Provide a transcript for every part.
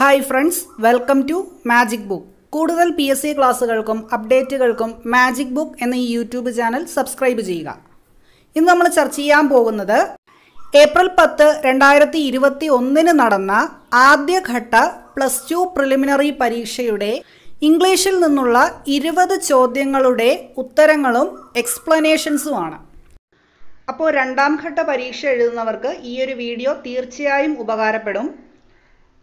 Hi friends, welcome to Magic Book. കൂടുതൽ PSC ക്ലാസ്സുകൾക്കും അപ്ഡേറ്റുകൾക്കും മാജിക് ബുക്ക് എന്ന ഈ യൂട്യൂബ് ചാനൽ സബ്സ്ക്രൈബ് ചെയ്യുക. ഇന്ന് നമ്മൾ ചർച്ച ചെയ്യാൻ പോകുന്നത് ഏപ്രിൽ 10, 2021 നടന്ന ആദ്യഘട്ട +2 പ്രിലിമിനറി പരീക്ഷയുടെ ഇംഗ്ലീഷിൽ നിന്നുള്ള 20 ചോദ്യങ്ങളുടെ ഉത്തരങ്ങളും എക്സ്പ്ലനേഷൻസുമാണ്. അപ്പോൾ രണ്ടാം ഘട്ട പരീക്ഷ എഴുതുന്നവർക്ക് ഈ ഒരു വീഡിയോ തീർച്ചയായും ഉപകാരപ്പെടും.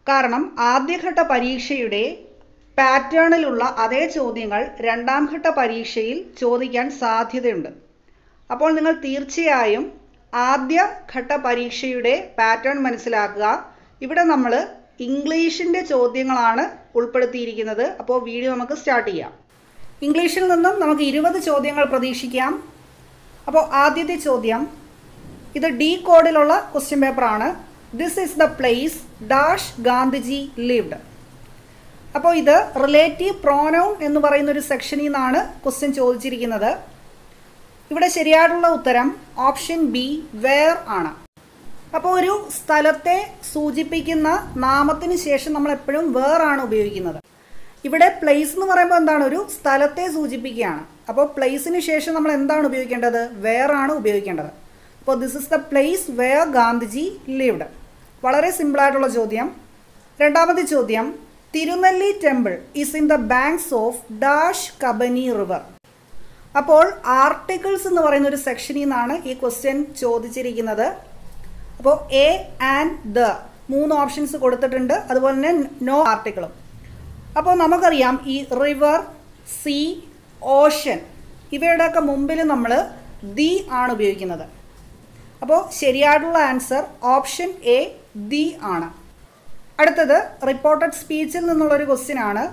കാരണം ആദ്യഘട്ട പരീക്ഷയുടെ പാറ്റേണിലുള്ള അതേ ചോദ്യങ്ങൾ രണ്ടാം ഘട്ട പരീക്ഷയിൽ ചോദിക്കാൻ സാധ്യതയുണ്ട്. അപ്പോൾ നിങ്ങൾ തീർച്ചയായും ആദ്യഘട്ട പരീക്ഷയുടെ പാറ്റേൺ മനസ്സിലാക്കുക. ഇവിടെ നമ്മൾ ഇംഗ്ലീഷിൻ്റെ ചോദ്യങ്ങളാണ് ഉൾപ്പെടുത്തിയിരിക്കുന്നത്. അപ്പോൾ വീഡിയോ നമുക്ക് സ്റ്റാർട്ട് ചെയ്യാം. ഇംഗ്ലീഷിൽ നിന്നും നമുക്ക് 20 ചോദ്യങ്ങൾ പ്രതീക്ഷിക്കാം. അപ്പോൾ ആദ്യത്തെ ചോദ്യം, ഇത് D കോഡിലുള്ള ക്വസ്റ്റ്യൻ പേപ്പറാണ്. This is the place dash Gandhiji lived. അപ്പോൾ ഇത് റിലേറ്റീവ് പ്രോനൗൺ എന്ന് പറയുന്ന ഒരു സെക്ഷനിൽ നിന്നാണ് ക്വസ്റ്റ്യൻ ചോദിച്ചിരിക്കുന്നത്. ഇവിടെ ശരിയായിട്ടുള്ള ഉത്തരം ഓപ്ഷൻ ബി വേർ ആണ്. അപ്പോൾ ഒരു സ്ഥലത്തെ സൂചിപ്പിക്കുന്ന നാമത്തിന് ശേഷം നമ്മൾ എപ്പോഴും വേർ ആണ് ഉപയോഗിക്കുന്നത്. ഇവിടെ പ്ലേസ് എന്ന് പറയുമ്പോൾ എന്താണ്, ഒരു സ്ഥലത്തെ സൂചിപ്പിക്കുകയാണ്. അപ്പോൾ പ്ലേസിന് ശേഷം നമ്മൾ എന്താണ് ഉപയോഗിക്കേണ്ടത്, വേർ ആണ് ഉപയോഗിക്കേണ്ടത്. അപ്പോൾ this is the place where Gandhiji lived. വളരെ സിമ്പിളായിട്ടുള്ള ചോദ്യം. രണ്ടാമത്തെ ചോദ്യം, Thirunelli temple is in the banks of dash Kabani river. അപ്പോൾ ആർട്ടിക്കിൾസ് എന്ന് പറയുന്ന ഒരു സെക്ഷനിൽ നിന്നാണ് ഈ ക്വസ്റ്റ്യൻ ചോദിച്ചിരിക്കുന്നത്. അപ്പോൾ എ ആൻഡ് ദ 3 ഓപ്ഷൻസ് കൊടുത്തിട്ടുണ്ട്, അതുപോലെ തന്നെ നോ ആർട്ടിക്കിളും. അപ്പോൾ നമുക്കറിയാം ഈ റിവർ, സീ, ഓഷൻ ഇവയുടെയൊക്കെ മുമ്പിൽ നമ്മൾ ദി ആണ് ഉപയോഗിക്കുന്നത്. അപ്പോൾ ശരിയായിട്ടുള്ള ആൻസർ ഓപ്ഷൻ എ ദി ആണ്. അടുത്തത് റിപ്പോർട്ടഡ് സ്പീച്ചിൽ നിന്നുള്ളൊരു ക്വസ്റ്റ്യൻ ആണ്.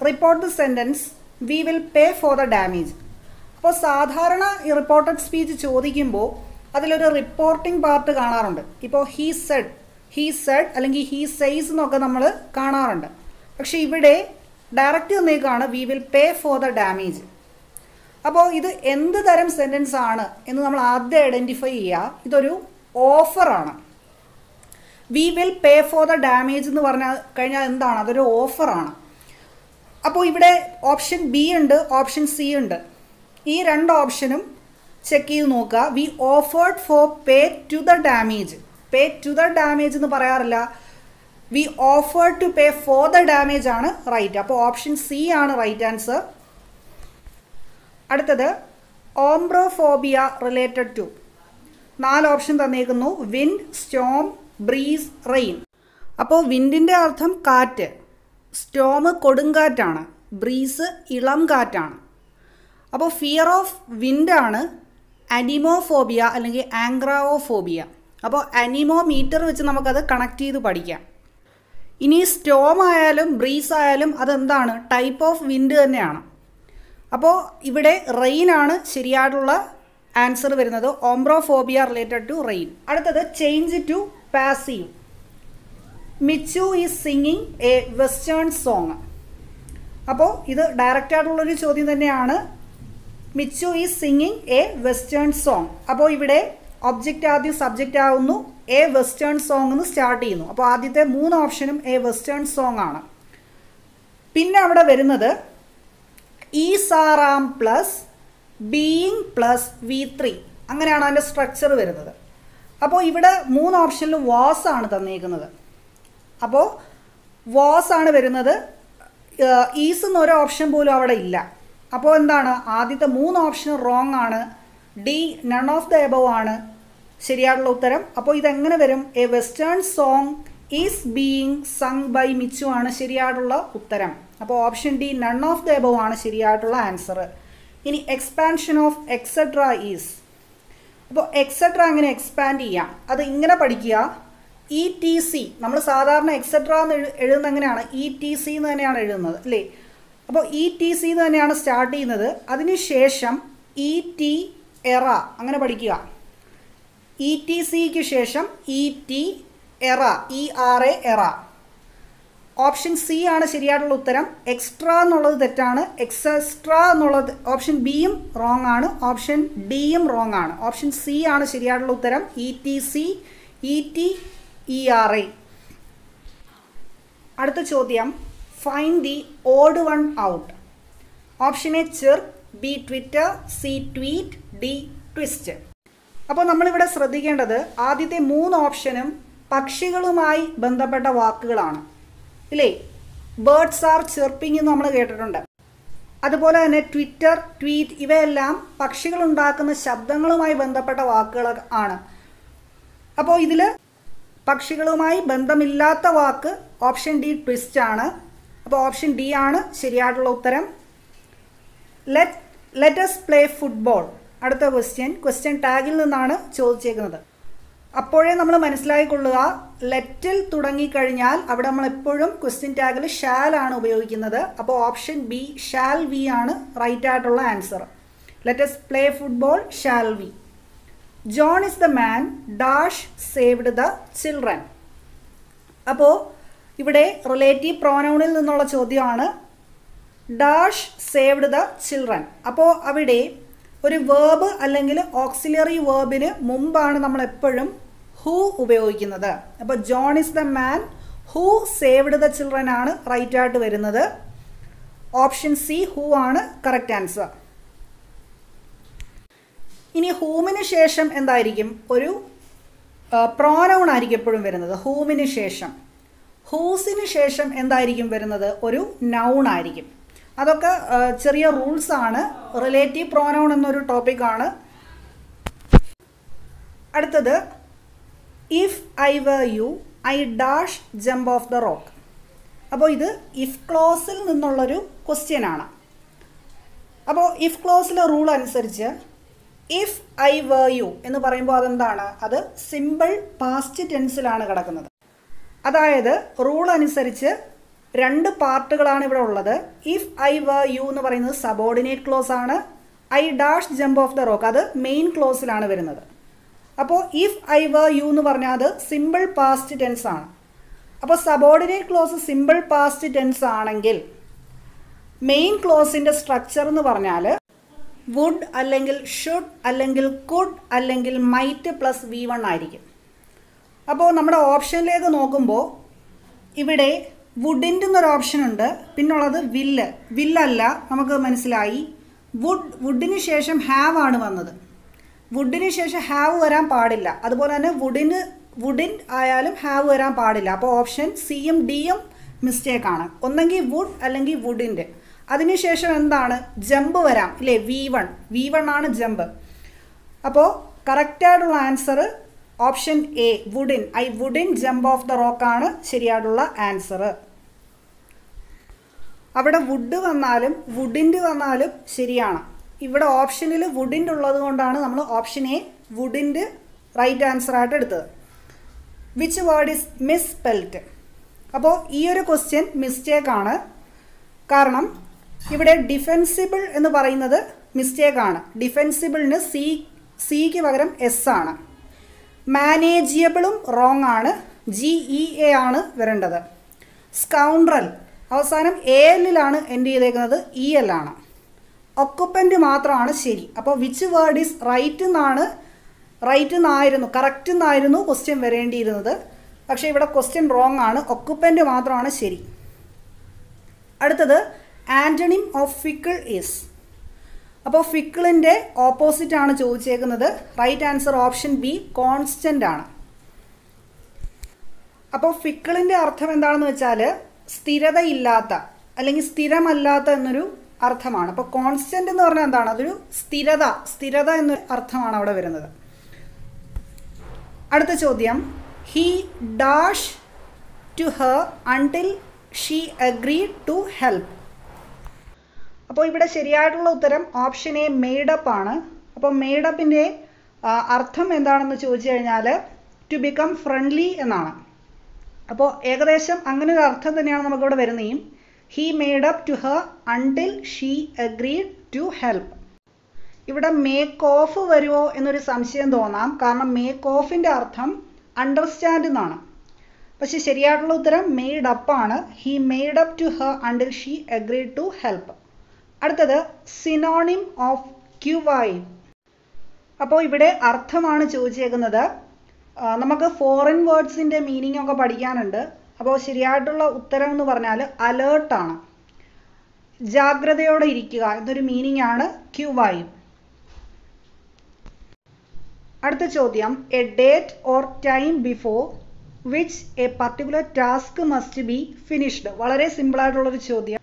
Report the sentence V will pay for the damage. അപ്പോൾ സാധാരണ ഈ റിപ്പോർട്ടഡ് സ്പീച്ച് ചോദിക്കുമ്പോൾ അതിലൊരു റിപ്പോർട്ടിംഗ് പാർട്ട് കാണാറുണ്ട്. ഇപ്പോൾ ഹീ സെഡ് അല്ലെങ്കിൽ ഹീ സെയ്സ് എന്നൊക്കെ നമ്മൾ കാണാറുണ്ട്. പക്ഷേ ഇവിടെ ഡയറക്റ്റ് തന്നേക്കാണ് we will pay for the damage. അപ്പോൾ ഇത് എന്ത് തരം സെൻറ്റൻസ് ആണ് എന്ന് നമ്മൾ ആദ്യം ഐഡൻറ്റിഫൈ ചെയ്യുക. ഇതൊരു ഓഫറാണ്. We will pay for the damage എന്ന് പറഞ്ഞാൽ കഴിഞ്ഞാൽ എന്താണ്, അതൊരു ഓഫറാണ്. അപ്പോൾ ഇവിടെ ഓപ്ഷൻ ബി ഉണ്ട്, ഓപ്ഷൻ സി ഉണ്ട്. ഈ 2 ഓപ്ഷനും ചെക്ക് ചെയ്ത് നോക്കുക. We offered for pay to the damage. Pay to the damage എന്ന് പറയാറില്ല. We offered to pay for the damage ആണ് റൈറ്റ്. അപ്പോൾ ഓപ്ഷൻ സി ആണ് റൈറ്റ് ആൻസർ. അടുത്തത് ഓംബ്രോഫോബിയ റിലേറ്റഡ് ടു. 4 ഓപ്ഷൻ തന്നേക്കുന്നു. Wind, storm, breeze, rain. അപ്പോൾ വിൻഡിൻ്റെ അർത്ഥം കാറ്റ്, സ്റ്റോം കൊടുങ്കാറ്റാണ്, ബ്രീസ് ഇളം കാറ്റാണ്. അപ്പോൾ ഫിയർ ഓഫ് വിൻഡാണ് അനിമോഫോബിയ അല്ലെങ്കിൽ ആംഗ്രാവോഫോബിയ. അപ്പോൾ അനിമോ മീറ്റർ വെച്ച് നമുക്കത് കണക്ട് ചെയ്ത് പഠിക്കാം. ഇനി സ്റ്റോം ആയാലും ബ്രീസ് ആയാലും അതെന്താണ്, ടൈപ്പ് ഓഫ് വിൻഡ് തന്നെയാണ്. അപ്പോൾ ഇവിടെ റെയിൻ ആണ് ശരിയായിട്ടുള്ള ആൻസർ വരുന്നത്. Ombrophobia related to rain. അടുത്തത് change to passive. Michu is singing a western song. അപ്പോൾ ഇത് ഡയറക്റ്റ് ആയിട്ടുള്ളൊരു ചോദ്യം തന്നെയാണ്. Michu is singing a western song. അപ്പോൾ ഇവിടെ ഒബ്ജക്റ്റ് ആദ്യം സബ്ജക്റ്റ് ആവുന്നു, എ വെസ്റ്റേൺ സോങ് എന്ന് സ്റ്റാർട്ട് ചെയ്യുന്നു. അപ്പോൾ ആദ്യത്തെ 3 ഓപ്ഷനും എ വെസ്റ്റേൺ സോങ് ആണ്. പിന്നെ അവിടെ വരുന്നത് is are am plus being plus V3 അങ്ങനെയാണ് അതിൻ്റെ സ്ട്രക്ചർ വരുന്നത്. അപ്പോൾ ഇവിടെ 3 ഓപ്ഷനിൽ വാസ് ആണ് തന്നേക്കുന്നത്. അപ്പോൾ വാസ് ആണ് വരുന്നത്. ഈസ് എന്നൊരു ഓപ്ഷൻ പോലും അവിടെ ഇല്ല. അപ്പോൾ എന്താണ്, ആദ്യത്തെ 3 ഓപ്ഷൻ റോങ് ആണ്. D none of the above ആണ് ശരിയായിട്ടുള്ള ഉത്തരം. അപ്പോൾ ഇതെങ്ങനെ വരും, a western song is being sung by Michu ആണ് ശരിയായിട്ടുള്ള ഉത്തരം. അപ്പോൾ option D none of the above ആണ് ശരിയായിട്ടുള്ള ആൻസർ. ഇനി എക്സ്പാൻഷൻ ഓഫ് എക്സെട്ര ഈസ്. അപ്പോൾ എക്സെട്ര എങ്ങനെ എക്സ്പാൻഡ് ചെയ്യാം, അത് ഇങ്ങനെ പഠിക്കുക. ETC നമ്മൾ സാധാരണ എക്സെട്ര എന്ന് എഴുതുന്നത് എങ്ങനെയാണ്, ETC എന്ന് തന്നെയാണ് എഴുതുന്നത് അല്ലേ. അപ്പോൾ ETC എന്ന് തന്നെയാണ് സ്റ്റാർട്ട് ചെയ്യുന്നത്. അതിനുശേഷം ET എറ അങ്ങനെ പഠിക്കുക. ETCക്ക് ശേഷം ET എറ, ERA എറ. ഓപ്ഷൻ സി ആണ് ശരിയായിട്ടുള്ള ഉത്തരം. എക്സ്ട്രാ എന്നുള്ളത് തെറ്റാണ്. എക്സെസ്ട്രാ എന്നുള്ളത് ഓപ്ഷൻ ബിയും റോങ് ആണ്, ഓപ്ഷൻ ഡിയും റോങ് ആണ്. ഓപ്ഷൻ സി ആണ് ശരിയായിട്ടുള്ള ഉത്തരം. ETC, ET, ERA. അടുത്ത ചോദ്യം find the odd one out. Option a chirk, b twitter, c tweet, d twist. അപ്പോൾ നമ്മളിവിടെ ശ്രദ്ധിക്കേണ്ടത് ആദ്യത്തെ 3 ഓപ്ഷനും പക്ഷികളുമായി ബന്ധപ്പെട്ട വാക്കുകളാണ് ഇല്ലേ. ബേർഡ്സ് ആർ ചെർപ്പിംഗ് എന്ന് നമ്മൾ കേട്ടിട്ടുണ്ട്. അതുപോലെ തന്നെ ട്വിറ്റർ, ട്വീറ്റ് ഇവയെല്ലാം പക്ഷികളുണ്ടാക്കുന്ന ശബ്ദങ്ങളുമായി ബന്ധപ്പെട്ട വാക്കുകൾ ആണ്. അപ്പോൾ ഇതിൽ പക്ഷികളുമായി ബന്ധമില്ലാത്ത വാക്ക് ഓപ്ഷൻ ഡി ട്വിസ്റ്റ് ആണ്. അപ്പോൾ ഓപ്ഷൻ ഡി ആണ് ശരിയായിട്ടുള്ള ഉത്തരം. Let us play football. അടുത്ത ക്വസ്റ്റ്യൻ ടാഗിൽ നിന്നാണ് ചോദിച്ചേക്കുന്നത്. അപ്പോഴേ നമ്മൾ മനസ്സിലാക്കിക്കൊള്ളുക, ലെറ്റിൽ തുടങ്ങിക്കഴിഞ്ഞാൽ അവിടെ നമ്മൾ എപ്പോഴും ക്വസ്റ്റ്യൻ ടാഗിൽ ഷാൽ ആണ് ഉപയോഗിക്കുന്നത്. അപ്പോൾ ഓപ്ഷൻ ബി ഷാൽ വി ആണ് റൈറ്റ് ആയിട്ടുള്ള answer. Let us play football shall we. John is the man dash saved the children. അപ്പോൾ ഇവിടെ റിലേറ്റീവ് പ്രോനൗണിൽ നിന്നുള്ള ചോദ്യമാണ്. Dash saved the children. അപ്പോൾ അവിടെ ഒരു വേർബ് അല്ലെങ്കിൽ ഓക്സിലറി വേർബിന് മുമ്പാണ് നമ്മൾ എപ്പോഴും ഹൂ ഉപയോഗിക്കുന്നത്. അപ്പോൾ John is the man who saved the children ആണ് റൈറ്റ് ആയിട്ട് വരുന്നത്. ഓപ്ഷൻ സി ഹൂ ആണ് കറക്റ്റ് ആൻസർ. ഇനി ഹൂമിന് ശേഷം എന്തായിരിക്കും? ഒരു പ്രോനൗൺ ആയിരിക്കും എപ്പോഴും വരുന്നത്. ഹൂമിന് ശേഷം. ഹൂസിന് ശേഷം എന്തായിരിക്കും വരുന്നത്? ഒരു നൗൺ ആയിരിക്കും. അതൊക്കെ ചെറിയ റൂൾസ് ആണ്. റിലേറ്റീവ് പ്രോനൗൺ എന്നൊരു ടോപ്പിക്കാണ്. അടുത്തത് if I were you I dash jump off the rock. അപ്പോൾ ഇത് ഇഫ് ക്ലോസിൽ നിന്നുള്ളൊരു ക്വസ്റ്റ്യൻ ആണ്. അപ്പോൾ ഇഫ് ക്ലോസിലെ റൂൾ അനുസരിച്ച് ഇഫ് ഐ വർ യു എന്ന് പറയുമ്പോൾ അതെന്താണ്? അത് സിമ്പിൾ പാസ്റ്റ് ടെൻസിലാണ് കിടക്കുന്നത്. അതായത് റൂൾ അനുസരിച്ച് 2 പാർട്ടുകളാണ് ഇവിടെ ഉള്ളത്. ഇഫ് ഐ വർ യു എന്ന് പറയുന്നത് സബോർഡിനേറ്റ് ക്ലോസ് ആണ്. I dash jump off the rock അത് മെയിൻ ക്ലോസിലാണ് വരുന്നത്. അപ്പോൾ ഇഫ് ഐ വർ യു എന്ന് പറഞ്ഞാൽ അത് സിമ്പിൾ പാസ്റ്റ് ടെൻസ് ആണ്. അപ്പോൾ subordinate clause simple past tense ആണെങ്കിൽ മെയിൻ ക്ലോസിൻ്റെ സ്ട്രക്ചർ എന്ന് പറഞ്ഞാൽ വുഡ് അല്ലെങ്കിൽ ഷുഡ് അല്ലെങ്കിൽ കുഡ് അല്ലെങ്കിൽ മൈറ്റ് പ്ലസ് V1 ആയിരിക്കും. അപ്പോൾ നമ്മുടെ ഓപ്ഷനിലേക്ക് നോക്കുമ്പോൾ ഇവിടെ വുഡിൻ്റെ എന്നൊരു ഓപ്ഷൻ ഉണ്ട്. പിന്നുള്ളത് വില്ലല്ല. നമുക്ക് മനസ്സിലായി വുഡിന് ശേഷം ഹാവ് ആണ് വന്നത്. വുഡിന് ശേഷം ഹാവ് വരാൻ പാടില്ല. അതുപോലെ തന്നെ വുഡിൻ ആയാലും ഹാവ് വരാൻ പാടില്ല. അപ്പോൾ ഓപ്ഷൻ സിയും ഡിയും മിസ്റ്റേക്കാണ്. ഒന്നെങ്കിൽ വുഡ് അല്ലെങ്കിൽ വുഡിൻ്റെ. അതിനുശേഷം എന്താണ്? ജമ്പ് വരാം ഇല്ലേ? V1 ആണ് ജമ്പ്. അപ്പോൾ കറക്റ്റായിട്ടുള്ള answer option A wouldn't. I wouldn't jump off the rock ആണ് ശരിയായിട്ടുള്ള ആൻസർ. അവിടെ വുഡ് വന്നാലും വുഡിൻ്റെ വന്നാലും ശരിയാണ്. ഇവിടെ ഓപ്ഷനിൽ വുഡിൻ്റെ ഉള്ളത് കൊണ്ടാണ് നമ്മൾ ഓപ്ഷൻ എ വുഡിൻ്റെ റൈറ്റ് ആൻസർ ആയിട്ട് എടുത്തത്. Which word is miss spelt? അപ്പോൾ ഈ ഒരു ക്വസ്റ്റ്യൻ മിസ്റ്റേക്കാണ്. കാരണം ഇവിടെ ഡിഫെൻസിബിൾ എന്ന് പറയുന്നത് മിസ്റ്റേക്കാണ്. ഡിഫെൻസിബിളിന് സിക്ക് പകരം എസ് ആണ്. മാനേജിയബിളും റോങ് ആണ്. GEA ആണ് വരേണ്ടത്. സ്കൗണ്ട്രൽ അവസാനം ALലാണ് എൻഡ് ചെയ്തേക്കുന്നത്, EL ആണ്. ഒക്കുപ്പൻ്റ് മാത്രമാണ് ശരി. അപ്പോൾ വിച്ച് വേർഡ് ഈസ് റൈറ്റ് എന്നായിരുന്നു കറക്റ്റ് എന്നായിരുന്നു ക്വസ്റ്റ്യൻ വരേണ്ടിയിരുന്നത്. പക്ഷേ ഇവിടെ ക്വസ്റ്റ്യൻ റോങ് ആണ്. ഒക്കുപ്പൻ്റ് മാത്രമാണ് ശരി. അടുത്തത് ആൻറ്റണിം ഓഫ് ഫിക്കിൾ ഈസ്. അപ്പോൾ ഫിക്കിളിൻ്റെ ഓപ്പോസിറ്റ് ആണ് ചോദിച്ചേക്കുന്നത്. Right answer option b constant ആണ്. അപ്പോൾ ഫിക്കിളിൻ്റെ അർത്ഥം എന്താണെന്ന് വെച്ചാൽ സ്ഥിരതയില്ലാത്ത അല്ലെങ്കിൽ സ്ഥിരമല്ലാത്ത എന്നൊരു അർത്ഥമാണ്. അപ്പോൾ കോൺസ്റ്റൻ്റ് എന്ന് പറഞ്ഞാൽ എന്താണ്? അതൊരു സ്ഥിരത എന്നൊരു അർത്ഥമാണ് അവിടെ വരുന്നത്. അടുത്ത ചോദ്യം he dash to her until she agreed to help. അപ്പോൾ ഇവിടെ ശരിയായിട്ടുള്ള ഉത്തരം ഓപ്ഷൻ എ മെയ്ഡപ്പ് ആണ്. അപ്പോൾ മെയ്ഡപ്പിൻ്റെ അർത്ഥം എന്താണെന്ന് ചോദിച്ചു കഴിഞ്ഞാൽ ടു ബിക്കം ഫ്രണ്ട്ലി എന്നാണ്. അപ്പോൾ ഏകദേശം അങ്ങനെ ഒരു അർത്ഥം തന്നെയാണ് നമുക്കിവിടെ വരുന്നതും. He made up to her until she agreed to help. ഇവിടെ മേക്ക് ഓഫ് വരുമോ എന്നൊരു സംശയം തോന്നാം. കാരണം മേക്ക് ഓഫിൻ്റെ അർത്ഥം അണ്ടർസ്റ്റാൻഡ് എന്നാണ്. പക്ഷെ ശരിയായിട്ടുള്ള ഉത്തരം മെയ്ഡ് അപ്പ് ആണ്. He made up to her until she agreed to help. അടുത്തത് സിനോണിം ഓഫ് ക്യുവൈൻ. അപ്പോൾ ഇവിടെ അർത്ഥമാണ് ചോദിച്ചേക്കുന്നത്. നമുക്ക് ഫോറിൻ വേർഡ്സിൻ്റെ മീനിങ് ഒക്കെ പഠിക്കാനുണ്ട്. അപ്പോൾ ശരിയായിട്ടുള്ള ഉത്തരം എന്ന് പറഞ്ഞാൽ അലേർട്ടാണ്. ജാഗ്രതയോടെ ഇരിക്കുക എന്നൊരു മീനിങ് ആണ് ക്യുവായും. അടുത്ത ചോദ്യം, A date or time before which A particular task must be finished. വളരെ സിമ്പിളായിട്ടുള്ളൊരു ചോദ്യം.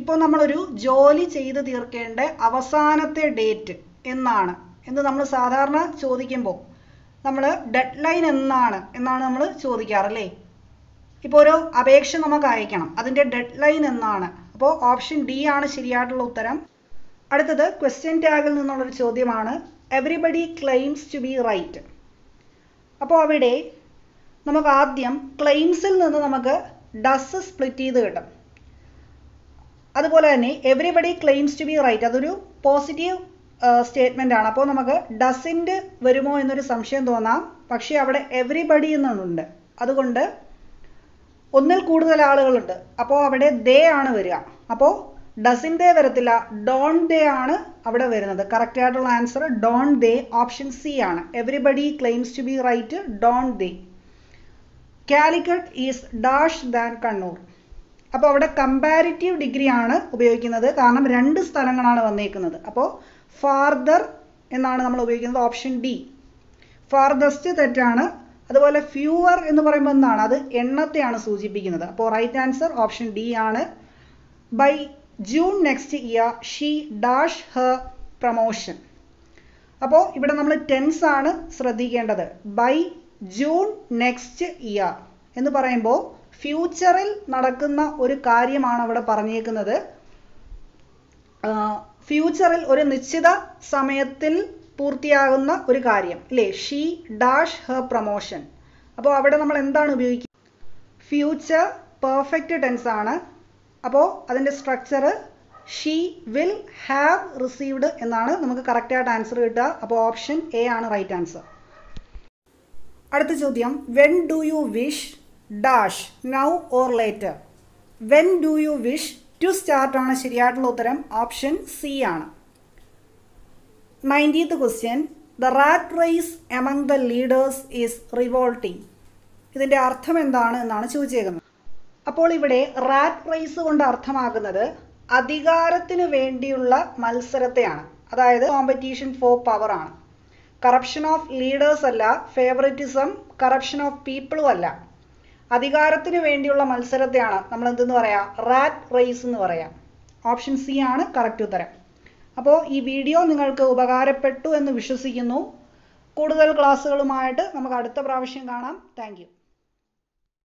ഇപ്പോൾ നമ്മളൊരു ജോലി ചെയ്ത് തീർക്കേണ്ട അവസാനത്തെ ഡേറ്റ് എന്നാണ് എന്ന് നമ്മൾ സാധാരണ ചോദിക്കുമ്പോൾ നമ്മൾ ഡെഡ് ലൈൻ എന്നാണ് നമ്മൾ ചോദിക്കാറല്ലേ. ഇപ്പോൾ ഒരു അപേക്ഷ നമുക്ക് അയക്കണം, അതിൻ്റെ ഡെഡ് ലൈൻ എന്നാണ്. അപ്പോൾ ഓപ്ഷൻ ഡി ആണ് ശരിയായിട്ടുള്ള ഉത്തരം. അടുത്തത് ക്വസ്റ്റ്യൻ ടാഗിൽ നിന്നുള്ളൊരു ചോദ്യമാണ്, everybody claims to be right. അപ്പോൾ അവിടെ നമുക്ക് ആദ്യം ക്ലെയിംസിൽ നിന്ന് നമുക്ക് ഡസ് സ്പ്ലിറ്റ് ചെയ്ത് കിട്ടും. അതുപോലെ തന്നെ everybody claims to be right അതൊരു പോസിറ്റീവ് സ്റ്റേറ്റ്മെൻ്റ് ആണ്. അപ്പോൾ നമുക്ക് ഡസിൻ്റ് വരുമോ എന്നൊരു സംശയം തോന്നാം, പക്ഷേ അവിടെ എവറിബഡി എന്നുണ്ട്. അതുകൊണ്ട് ഒന്നിൽ കൂടുതൽ ആളുകളുണ്ട്, അപ്പോൾ അവിടെ ദേ ആണ് വരിക. അപ്പോൾ ഡസിൻ ദേ വരത്തില്ല, ഡോൺ ദേ ആണ് അവിടെ വരുന്നത്. കറക്റ്റ് ആയിട്ടുള്ള answer don't they, option c ആണ്. Everybody claims to be right, don't they. Calicut is dash than Kannur. അപ്പോൾ അവിടെ കമ്പാരിറ്റീവ് ഡിഗ്രി ആണ് ഉപയോഗിക്കുന്നത്, കാരണം രണ്ട് സ്ഥലങ്ങളാണ് വന്നേക്കുന്നത്. അപ്പോൾ ഫാർദർ എന്നാണ് നമ്മൾ ഉപയോഗിക്കുന്നത്, ഓപ്ഷൻ ഡി. ഫാർദസ്റ്റ് തെറ്റാണ്. അതുപോലെ ഫ്യൂവർ എന്ന് പറയുമ്പോൾ എന്താണ്, അത് എണ്ണത്തെയാണ് സൂചിപ്പിക്കുന്നത്. അപ്പോൾ റൈറ്റ് ആൻസർ ഓപ്ഷൻ ഡി ആണ്. By June next year she dash her promotion. അപ്പോൾ ഇവിടെ നമ്മൾ ടെൻസ് ആണ് ശ്രദ്ധിക്കേണ്ടത്. ബൈ ജൂൺ നെക്സ്റ്റ് ഇയർ എന്ന് പറയുമ്പോൾ ഫ്യൂച്ചറിൽ നടക്കുന്ന ഒരു കാര്യമാണ് അവിടെ പറഞ്ഞേക്കുന്നത്. ഫ്യൂച്ചറിൽ ഒരു നിശ്ചിത സമയത്തിൽ പൂർത്തിയാകുന്ന ഒരു കാര്യം അല്ലേ. She dash her promotion. അപ്പോൾ അവിടെ നമ്മൾ എന്താണ് ഉപയോഗിക്കുക, ഫ്യൂച്ചർ പെർഫെക്റ്റ് ടെൻസ് ആണ്. അപ്പോൾ അതിൻ്റെ structure she will have received എന്നാണ് നമുക്ക് കറക്റ്റായിട്ട് ആൻസർ കിട്ടുക. അപ്പോൾ ഓപ്ഷൻ എ ആണ് റൈറ്റ് ആൻസർ. അടുത്ത ചോദ്യം, when do you wish dash now or later. When do you wish to start ആണ് ശരിയായിട്ടുള്ള ഉത്തരം, ഓപ്ഷൻ സി ആണ്. 90th question, the rat race among the leaders is revolting. ഇതിൻ്റെ അർത്ഥം എന്താണ് എന്നാണ് ചോദിച്ചേക്കുന്നത്. അപ്പോൾ ഇവിടെ റാറ്റ് റേസ് കൊണ്ട് അർത്ഥമാക്കുന്നത് അധികാരത്തിന് വേണ്ടിയുള്ള മത്സരത്തെയാണ്, അതായത് കോമ്പറ്റീഷൻ ഫോർ പവർ ആണ്. കറപ്ഷൻ ഓഫ് ലീഡേഴ്സ് അല്ല, ഫേവറിറ്റിസം, കറപ്ഷൻ ഓഫ് പീപ്പിളും അല്ല. അധികാരത്തിന് വേണ്ടിയുള്ള മത്സരത്തെയാണ് നമ്മൾ എന്തെന്ന് പറയാം, റാറ്റ് റേസ് എന്ന് പറയാം. ഓപ്ഷൻ സി ആണ് കറക്റ്റ് ഉത്തരം. അപ്പോൾ ഈ വീഡിയോ നിങ്ങൾക്ക് ഉപകാരപ്പെട്ടു എന്ന് വിശ്വസിക്കുന്നു. കൂടുതൽ ക്ലാസ്സുകളുമായിട്ട് നമുക്ക് അടുത്ത പ്രാവശ്യം കാണാം. Thank you.